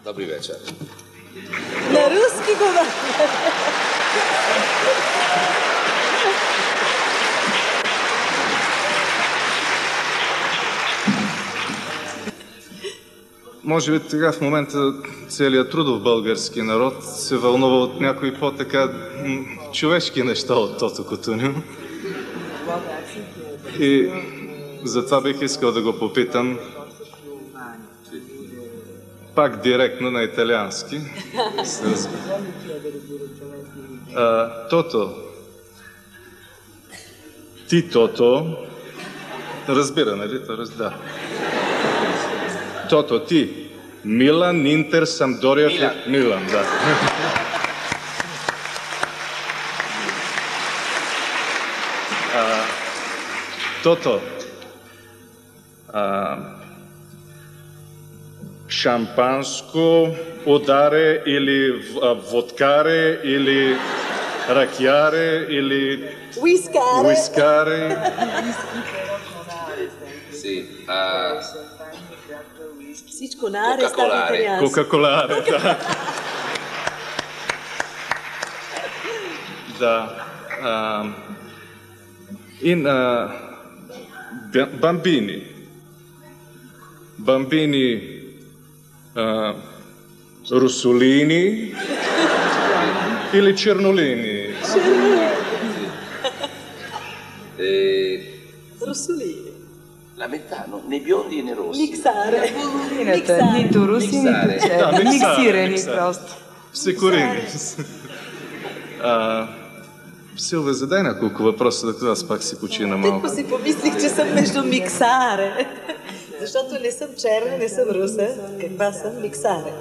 Добри вечер. На руски говори. Може би сега в момента целият трудов български народ се вълнува от някои по-така човешки неща от Тото Кутуньо. И затова бих искал да го попитам пак директно на италиански. Тото, ти Тото, разбира, нали? Да. Тото, ти, Милан, Интер, Самдория, Милан, да. Тото, шампанско, ударе или водкаре или ракияре или уискаре. Sì, Всичко наре става италианско. Кока-коларе, да. Да. Бамбини. Бамбини русолини или чернолини? Русолини. La metà, no? Nei biondi e nei rossi. Миксаре. Нито руси, нито черни. Миксирани просто. Секурини. Силвия, задай няколко въпроса, да аз пак си почина малко. Тъкмо си помислих, че съм между миксаре. Защото не съм черна, не съм руса. Каква съм? Миксаре.